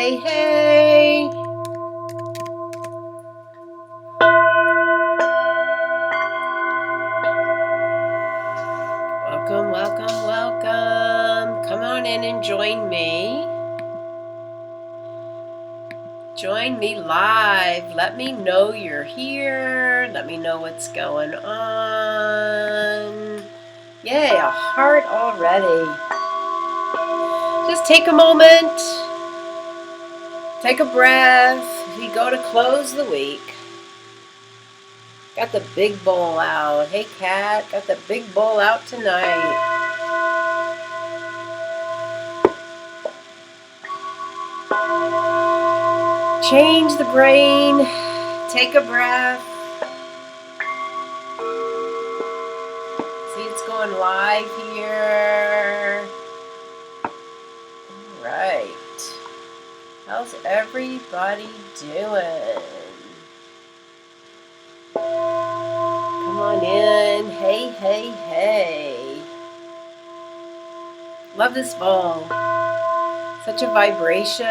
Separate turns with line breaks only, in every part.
hey, hey. Welcome, welcome, welcome. Come on in and join me. Join me live. Let me know you're here. Let me know what's going on. Yay, a heart already. Just take a moment. Take a breath. We go to close the week. Got the big bowl out. Hey, Kat. Got the big bowl out tonight. Change the brain. Take a breath. See, it's going live here. All right. How's everybody doing? Come on in. Hey, hey, hey. Love this bowl. Such a vibration.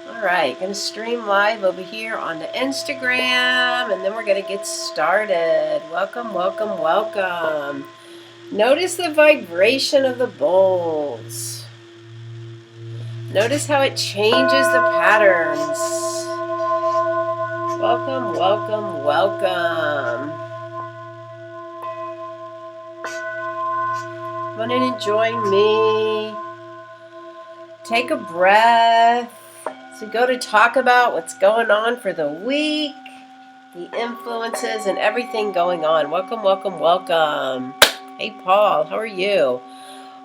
Alright, going to stream live over here on the Instagram, and then we're going to get started. Welcome, welcome, welcome. Notice the vibration of the bowls. Notice how it changes the patterns. Welcome, welcome, welcome. Come on in and join me. Take a breath. So go to talk about what's going on for the week, the influences and everything going on. Welcome, welcome, welcome. Hey, Paul, how are you?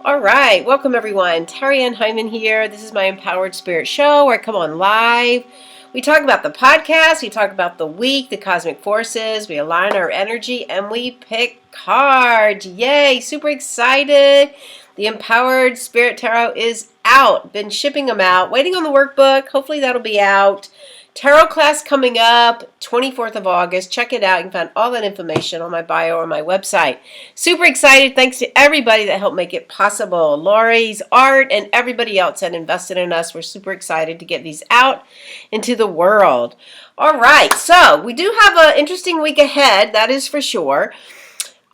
All right, welcome everyone. Terry Ann Hyman here. This is my Empowered Spirit Show where I come on live. We talk about the podcast, we talk about the week, the cosmic forces, we align our energy, and we pick cards. Yay, super excited. The Empowered Spirit Tarot is out. Been shipping them out. Waiting on the workbook. Hopefully that'll be out. Tarot class coming up 24th of August. Check it out. You can find all that information on my bio or my website. Super excited. Thanks to everybody that helped make it possible. Lori's, Art, and everybody else that invested in us. We're super excited to get these out into the world. All right. So we do have an interesting week ahead. That is for sure.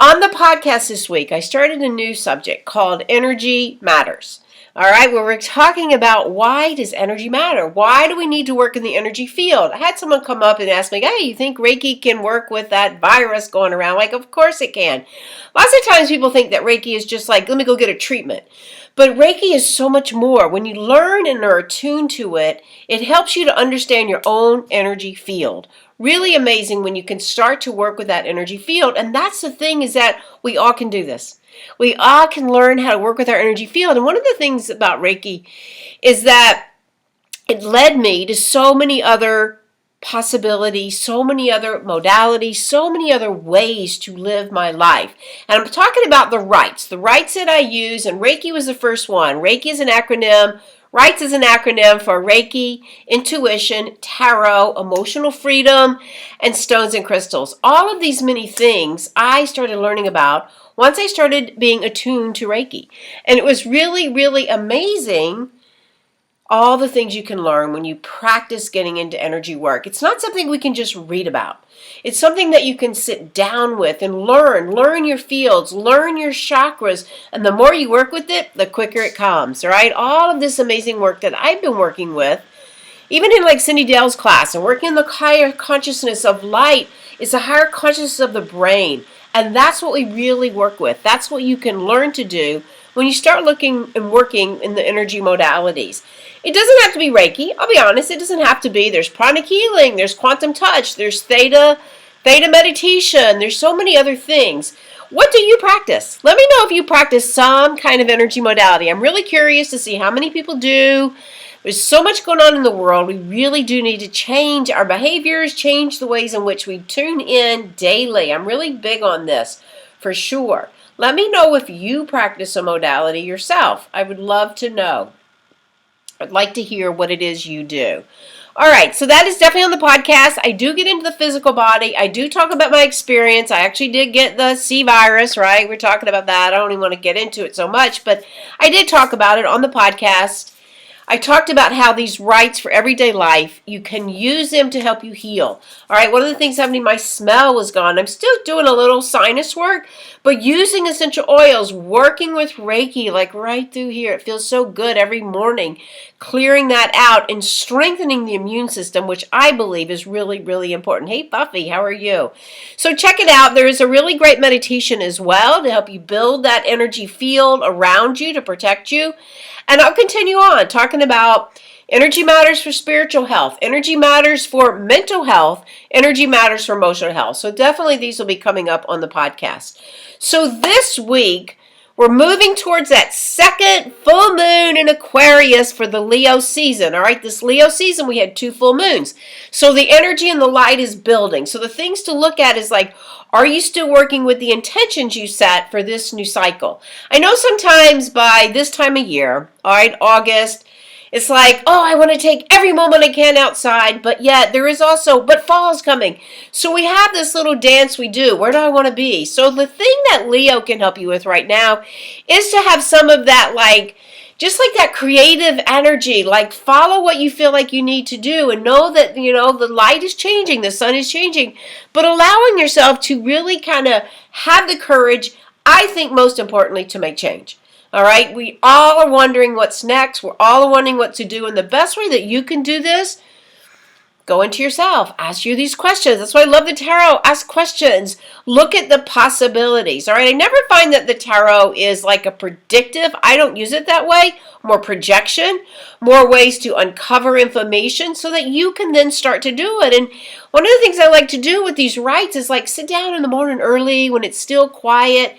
On the podcast this week, I started a new subject called Energy Matters. All right, where we're talking about why does energy matter? Why do we need to work in the energy field? I had someone come up and ask me, hey, you think Reiki can work with that virus going around? Like, of course it can. Lots of times people think that Reiki is just like, let me go get a treatment. But Reiki is so much more. When you learn and are attuned to it, it helps you to understand your own energy field. Really amazing when you can start to work with that energy field. And that's the thing, is that we all can do this. We all can learn how to work with our energy field. And one of the things about Reiki is that it led me to so many other possibilities, so many other modalities, so many other ways to live my life. And I'm talking about the rights that I use, and Reiki was the first one. Reiki is an acronym. RIGHTS is an acronym for Reiki, Intuition, Tarot, Emotional Freedom, and Stones and Crystals. All of these many things I started learning about once I started being attuned to Reiki. And it was really, really amazing, all the things you can learn when you practice getting into energy work. It's not something we can just read about. It's something that you can sit down with and learn your fields, learn your chakras, and the more you work with it, the quicker it comes, right? All of this amazing work that I've been working with, even in like Cindy Dale's class, and working in the higher consciousness of light, is the higher consciousness of the brain. And that's what we really work with. That's what you can learn to do when you start looking and working in the energy modalities. It doesn't have to be Reiki. I'll be honest, it doesn't have to be. There's pranic healing, there's quantum touch, there's theta meditation, there's so many other things. What do you practice? Let me know if you practice some kind of energy modality. I'm really curious to see how many people do. There's so much going on in the world. We really do need to change our behaviors, change the ways in which we tune in daily. I'm really big on this, for sure. Let me know if you practice a modality yourself. I would love to know. I'd like to hear what it is you do. All right, so that is definitely on the podcast. I do get into the physical body. I do talk about my experience. I actually did get the C virus, right? We're talking about that. I don't even want to get into it so much, but I did talk about it on the podcast. I talked about how these rites for everyday life, you can use them to help you heal. All right, one of the things happening, my smell was gone. I'm still doing a little sinus work, but using essential oils, working with Reiki, like right through here. It feels so good every morning, clearing that out and strengthening the immune system, which I believe is really, really important. Hey, Buffy, how are you? So check it out. There is a really great meditation as well to help you build that energy field around you to protect you. And I'll continue on talking about energy matters for spiritual health, energy matters for mental health, energy matters for emotional health. So definitely these will be coming up on the podcast. So this week, we're moving towards that second full moon in Aquarius for the Leo season. All right, this Leo season, we had 2 full moons. So the energy and the light is building. So the things to look at is like, are you still working with the intentions you set for this new cycle? I know sometimes by this time of year, all right, August, it's like, oh, I want to take every moment I can outside, but yet there is also, but fall's coming. So we have this little dance we do. Where do I want to be? So the thing that Leo can help you with right now is to have some of that, like, just like that creative energy, like follow what you feel like you need to do and know that, you know, the light is changing, the sun is changing, but allowing yourself to really kind of have the courage, I think most importantly, to make change. All right, we all are wondering what's next. We're all wondering what to do. And the best way that you can do this, go into yourself. Ask you these questions. That's why I love the tarot. Ask questions. Look at the possibilities. All right, I never find that the tarot is like a predictive. I don't use it that way. More projection, more ways to uncover information so that you can then start to do it. And one of the things I like to do with these rites is like sit down in the morning early when it's still quiet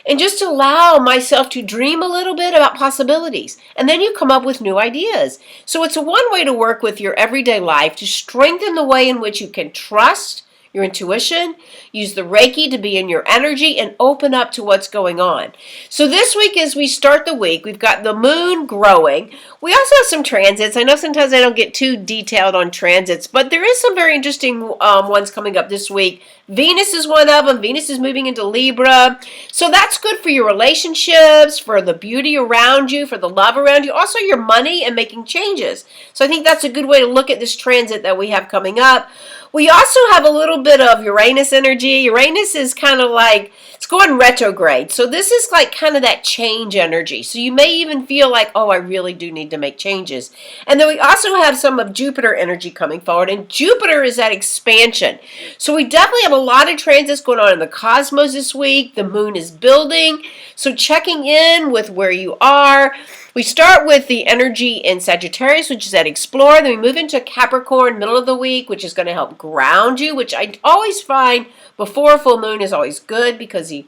and just allow myself to dream a little bit about possibilities. And then you come up with new ideas. So it's one way to work with your everyday life to strengthen the way in which you can trust your intuition, use the Reiki to be in your energy, and open up to what's going on. So this week, as we start the week, we've got the moon growing. We also have some transits. I know sometimes I don't get too detailed on transits, but there is some very interesting ones coming up this week. Venus is one of them. Venus is moving into Libra. So that's good for your relationships, for the beauty around you, for the love around you, also your money and making changes. So I think that's a good way to look at this transit that we have coming up. We also have a little bit of Uranus energy. Uranus is kind of like, it's going retrograde. So this is like kind of that change energy. So you may even feel like, oh, I really do need to make changes. And then we also have some of Jupiter energy coming forward. And Jupiter is that expansion. So we definitely have a lot of transits going on in the cosmos this week. The moon is building. So checking in with where you are. We start with the energy in Sagittarius, which is that explore. Then we move into Capricorn, middle of the week, which is going to help ground you, which I always find before full moon is always good because the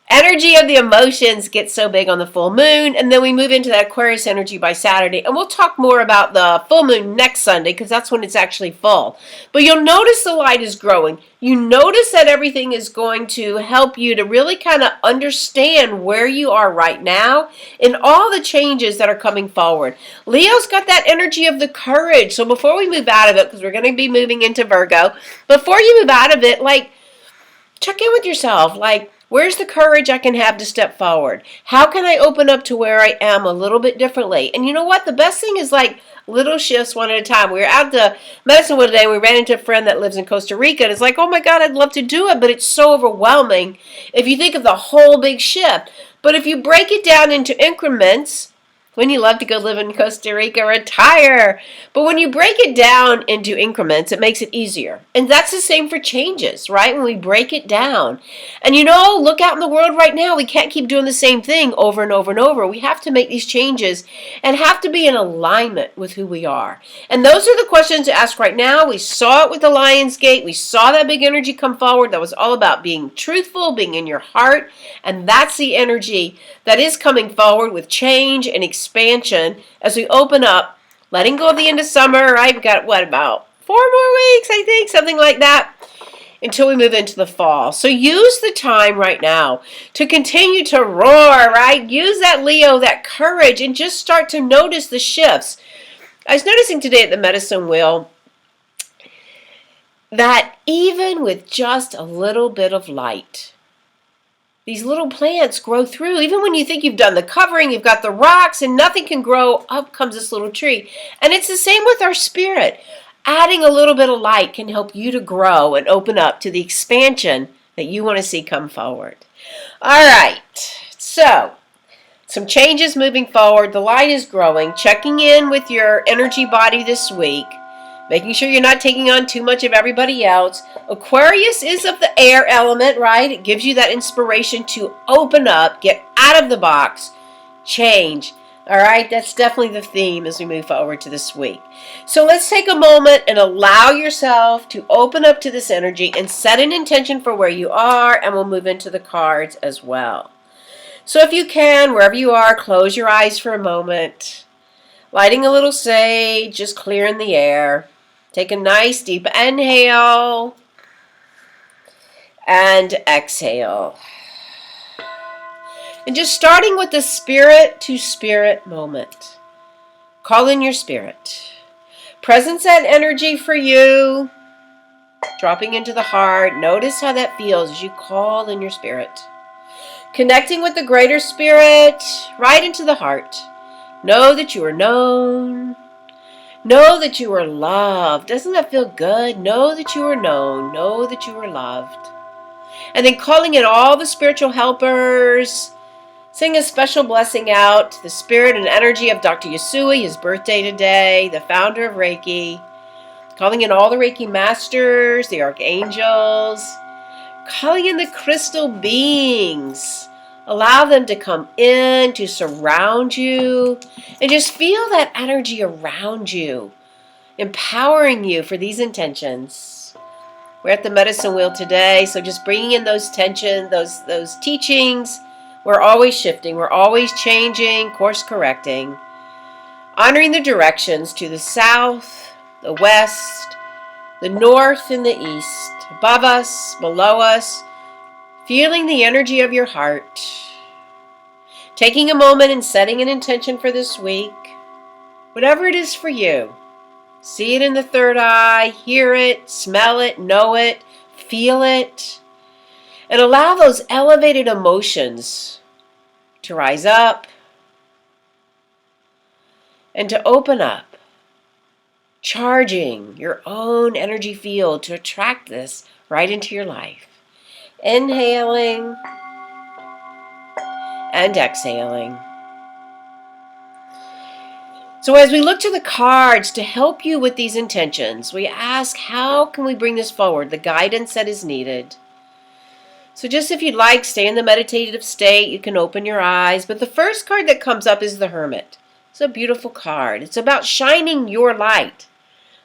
energy of the emotions gets so big on the full moon. And then we move into that Aquarius energy by Saturday. And we'll talk more about the full moon next Sunday because that's when it's actually full. But you'll notice the light is growing. You notice that everything is going to help you to really kind of understand where you are right now and all the changes that are coming forward. Leo's got that energy of the courage. So before we move out of it, because we're going to be moving into Virgo, before you move out of it, like, check in with yourself. Like, where's the courage I can have to step forward? How can I open up to where I am a little bit differently? And you know what? The best thing is like little shifts one at a time. We were out to medicine one day and we ran into a friend that lives in Costa Rica. And it's like, oh my God, I'd love to do it, but it's so overwhelming if you think of the whole big shift. But if you break it down into increments, wouldn't you love to go live in Costa Rica, retire? But when you break it down into increments, it makes it easier. And that's the same for changes, right? When we break it down. And you know, look out in the world right now. We can't keep doing the same thing over and over and over. We have to make these changes and have to be in alignment with who we are. And those are the questions to ask right now. We saw it with the Lion's Gate. We saw that big energy come forward. That was all about being truthful, being in your heart. And that's the energy that is coming forward with change and expansion as we open up, letting go of the end of summer. I've got, what, about 4 more weeks, I think, something like that, until we move into the fall. So use the time right now to continue to roar, right? Use that Leo, that courage, and just start to notice the shifts. I was noticing today at the medicine wheel that even with just a little bit of light, these little plants grow through. Even when you think you've done the covering, you've got the rocks, and nothing can grow, up comes this little tree. And it's the same with our spirit. Adding a little bit of light can help you to grow and open up to the expansion that you want to see come forward. All right, so some changes moving forward. The light is growing. Checking in with your energy body this week. Making sure you're not taking on too much of everybody else. Aquarius is of the air element, right? It gives you that inspiration to open up, get out of the box, change. All right, that's definitely the theme as we move forward to this week. So let's take a moment and allow yourself to open up to this energy and set an intention for where you are, and we'll move into the cards as well. So if you can, wherever you are, close your eyes for a moment. Lighting a little sage, just clearing the air. Take a nice deep inhale and exhale. And just starting with the spirit to spirit moment. Call in your spirit. Presence and energy for you. Dropping into the heart. Notice how that feels as you call in your spirit. Connecting with the greater spirit right into the heart. Know that you are known. Know that you are loved. Doesn't that feel good? Know that you are known. Know that you are loved. And then calling in all the spiritual helpers. Sing a special blessing out to the spirit and energy of Dr. Yasui, his birthday today, the founder of Reiki. Calling in all the Reiki masters, the archangels. Calling in the crystal beings. Allow them to come in, to surround you, and just feel that energy around you, empowering you for these intentions. We're at the medicine wheel today, so just bringing in those tensions, those teachings. We're always shifting, we're always changing, course correcting. Honoring the directions to the south, the west, the north, and the east. Above us, below us. Feeling the energy of your heart. Taking a moment and setting an intention for this week. Whatever it is for you. See it in the third eye, hear it, smell it, know it, feel it. And allow those elevated emotions to rise up and to open up. Charging your own energy field to attract this right into your life. Inhaling and exhaling. So as we look to the cards to help you with these intentions, we ask, how can we bring this forward, the guidance that is needed? So just if you'd like, stay in the meditative state. You can open your eyes. But the first card that comes up is the Hermit. It's a beautiful card. It's about shining your light.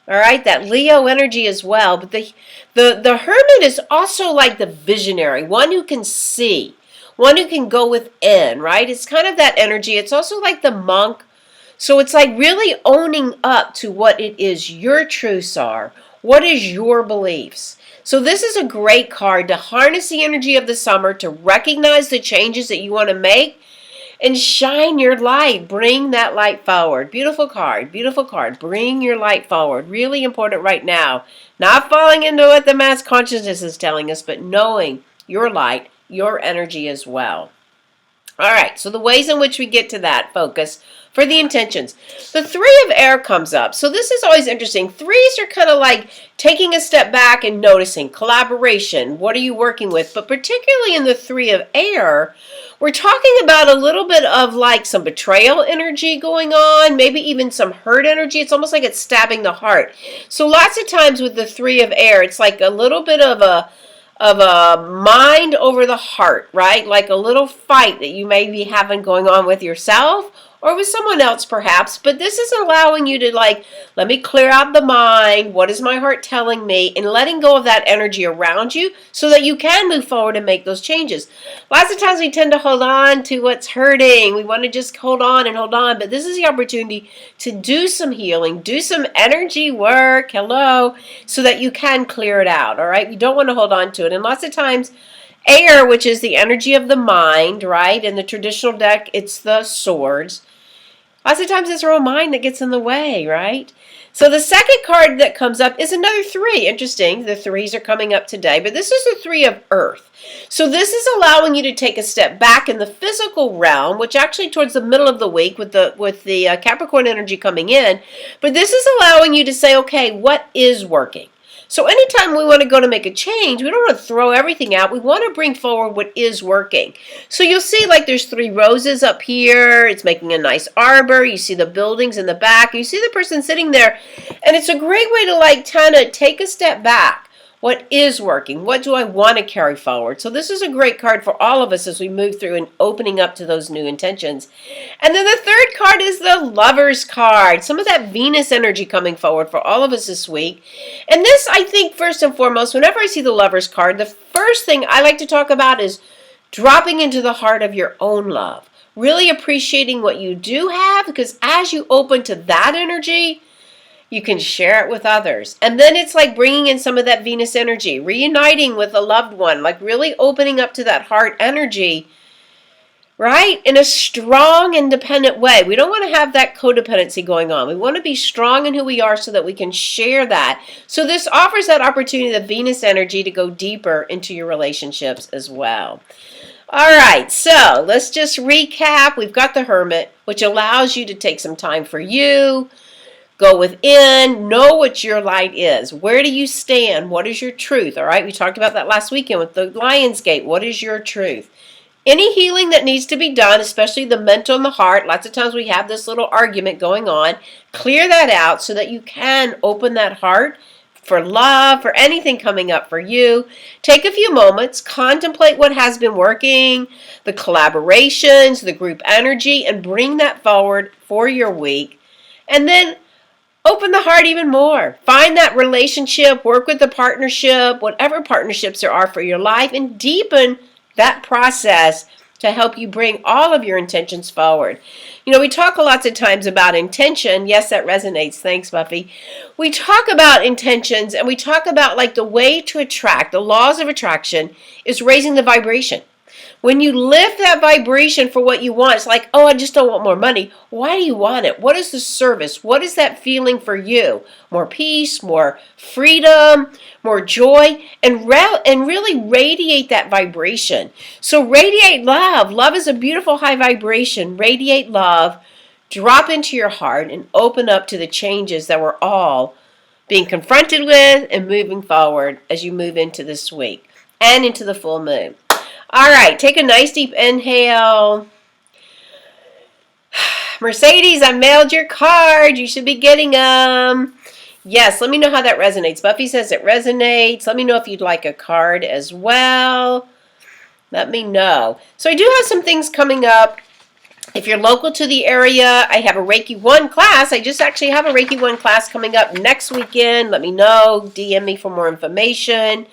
All right, that Leo energy as well. But the Hermit is also like the visionary, one who can see, one who can go within, right? It's kind of that energy. It's also like the monk. So it's like really owning up to what it is your truths are. What is your beliefs? So this is a great card to harness the energy of the summer, to recognize the changes that you want to make, and shine your light. Bring that light forward. Beautiful card. Beautiful card. Bring your light forward. Really important right now. Not falling into what the mass consciousness is telling us, but knowing your light, your energy as well. All right, so the ways in which we get to that focus for the intentions. The Three of Air comes up. So this is always interesting. Threes are kind of like taking a step back and noticing collaboration. What are you working with? But particularly in the Three of Air, we're talking about a little bit of like some betrayal energy going on, maybe even some hurt energy. It's almost like it's stabbing the heart. So lots of times with the Three of Air, it's like a little bit of a mind over the heart, right? Like a little fight that you may be having going on with yourself or with someone else perhaps, but this is allowing you to like, let me clear out the mind. What is my heart telling me? And letting go of that energy around you so that you can move forward and make those changes. Lots of times we tend to hold on to what's hurting. We want to just hold on, but this is the opportunity to do some healing, do some energy work, so that you can clear it out, all right? You don't want to hold on to it. And lots of times, air, which is the energy of the mind, right? In the traditional deck, it's the swords. Lots of times it's our own mind that gets in the way, right? So the second card that comes up is another 3. Interesting. The 3s are coming up today, but this is the 3 of Earth. So this is allowing you to take a step back in the physical realm, which actually towards the middle of the week with the Capricorn energy coming in, but this is allowing you to say, okay, what is working? So anytime we want to go to make a change, we don't want to throw everything out. We want to bring forward what is working. So you'll see like there's 3 roses up here. It's making a nice arbor. You see the buildings in the back. You see the person sitting there. And it's a great way to like kind of take a step back. What is working? What do I want to carry forward? So this is a great card for all of us as we move through and opening up to those new intentions. And then the third card is the Lover's card. Some of that Venus energy coming forward for all of us this week. And this, I think, first and foremost, whenever I see the Lover's card, the first thing I like to talk about is dropping into the heart of your own love. Really appreciating what you do have, because as you open to that energy, you can share it with others. And then it's like bringing in some of that Venus energy, reuniting with a loved one, like really opening up to that heart energy, right? In a strong, independent way. We don't want to have that codependency going on. We want to be strong in who we are so that we can share that. So this offers that opportunity, the Venus energy, to go deeper into your relationships as well. All right, so let's just recap. We've got the Hermit, which allows you to take some time for you. Go within, know what your light is. Where do you stand? What is your truth? All right, we talked about that last weekend with the Lion's Gate. What is your truth? Any healing that needs to be done, especially the mental and the heart, lots of times we have this little argument going on. Clear that out so that you can open that heart for love, for anything coming up for you. Take a few moments, contemplate what has been working, the collaborations, the group energy, and bring that forward for your week. And then open the heart even more. Find that relationship, work with the partnership, whatever partnerships there are for your life, and deepen that process to help you bring all of your intentions forward. You know, we talk lots of times about intention. Yes, that resonates. Thanks, Buffy. We talk about intentions, and we talk about like the way to attract, the laws of attraction is raising the vibration. When you lift that vibration for what you want, it's like, oh, I just don't want more money. Why do you want it? What is the service? What is that feeling for you? More peace, more freedom, more joy, and really radiate that vibration. So radiate love. Love is a beautiful high vibration. Radiate love. Drop into your heart and open up to the changes that we're all being confronted with and moving forward as you move into this week and into the full moon. All right, take a nice deep inhale. Mercedes, I mailed your card. You should be getting them. Yes, let me know how that resonates. Buffy says it resonates. Let me know if you'd like a card as well. Let me know. So I do have some things coming up. If you're local to the area, I have a Reiki 1 class. I just actually have a Reiki 1 class coming up next weekend. Let me know. DM me for more information.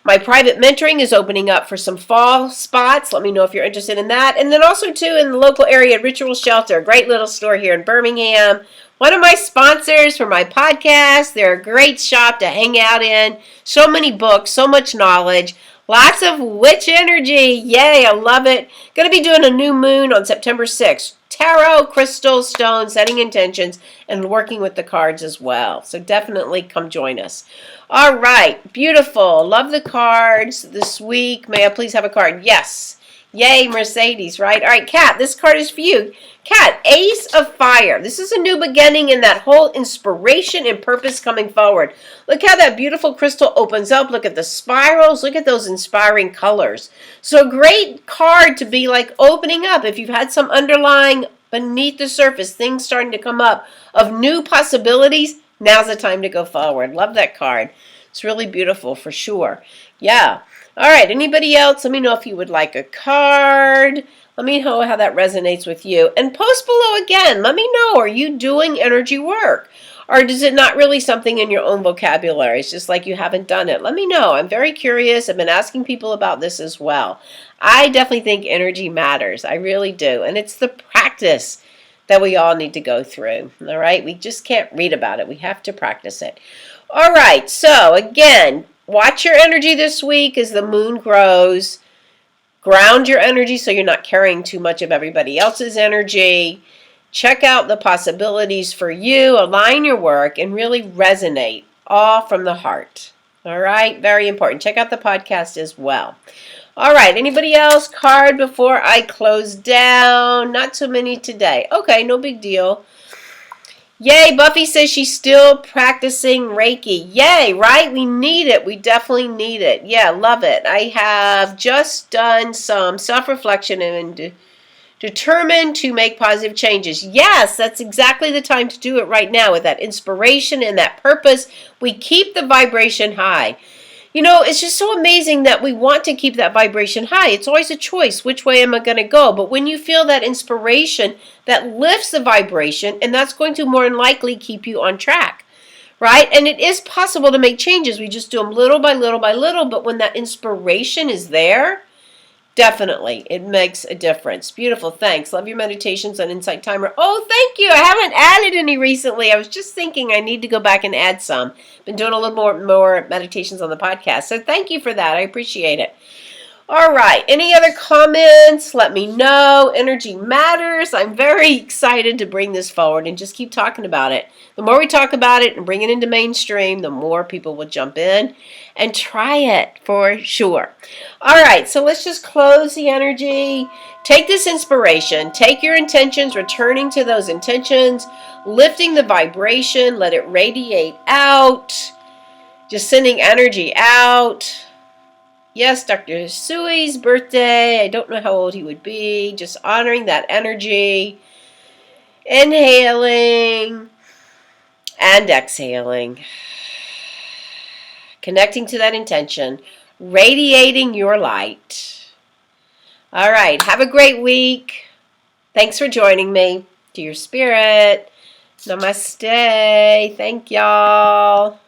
My private mentoring is opening up for some fall spots. Let me know if you're interested in that. And then also, too, in the local area, Ritual Shelter, a great little store here in Birmingham. One of my sponsors for my podcast. They're a great shop to hang out in. So many books, so much knowledge. Lots of witch energy. Yay, I love it. Going to be doing a new moon on September 6th. Tarot, crystal, stones, setting intentions, and working with the cards as well. So definitely come join us. All right, beautiful. Love the cards this week. May I please have a card? Yes. Yay, Mercedes, right? All right, Kat, this card is for you. Kat, Ace of Fire. This is a new beginning in that whole inspiration and purpose coming forward. Look how that beautiful crystal opens up. Look at the spirals. Look at those inspiring colors. So great card to be like opening up. If you've had some underlying beneath the surface, things starting to come up of new possibilities, now's the time to go forward. Love that card. It's really beautiful for sure. Yeah. All right, anybody else? Let me know if you would like a card. Let me know how that resonates with you. And post below again. Let me know, are you doing energy work? Or is it not really something in your own vocabulary? It's just like you haven't done it. Let me know. I'm very curious. I've been asking people about this as well. I definitely think energy matters. I really do. And it's the practice that we all need to go through. All right? We just can't read about it. We have to practice it. All right. So, again, watch your energy this week as the moon grows. Ground your energy so you're not carrying too much of everybody else's energy. Check out the possibilities for you, align your work, and really resonate, all from the heart. All right, very important. Check out the podcast as well. All right, anybody else? Card before I close down? Not so many today. Okay, no big deal. Yay, Buffy says she's still practicing Reiki. Yay, right? We need it. We definitely need it. Yeah, love it. I have just done some self-reflection and determined to make positive changes. Yes, that's exactly the time to do it right now with that inspiration and that purpose. We keep the vibration high. You know, it's just so amazing that we want to keep that vibration high. It's always a choice. Which way am I going to go? But when you feel that inspiration, that lifts the vibration, and that's going to more than likely keep you on track, right? And it is possible to make changes. We just do them little by little by little. But when that inspiration is there, definitely, it makes a difference. Beautiful, thanks. Love your meditations on Insight Timer. Oh, thank you. I haven't added any recently. I was just thinking I need to go back and add some. Been doing a little more meditations on the podcast. So thank you for that. I appreciate it. All right. Any other comments? Let me know. Energy matters. I'm very excited to bring this forward and just keep talking about it. The more we talk about it and bring it into mainstream, the more people will jump in and try it for sure. All right. So let's just close the energy. Take this inspiration. Take your intentions, returning to those intentions, lifting the vibration. Let it radiate out. Just sending energy out. Yes, Dr. Sui's birthday. I don't know how old he would be. Just honoring that energy. Inhaling and exhaling. Connecting to that intention. Radiating your light. All right. Have a great week. Thanks for joining me. To your spirit. Namaste. Thank y'all.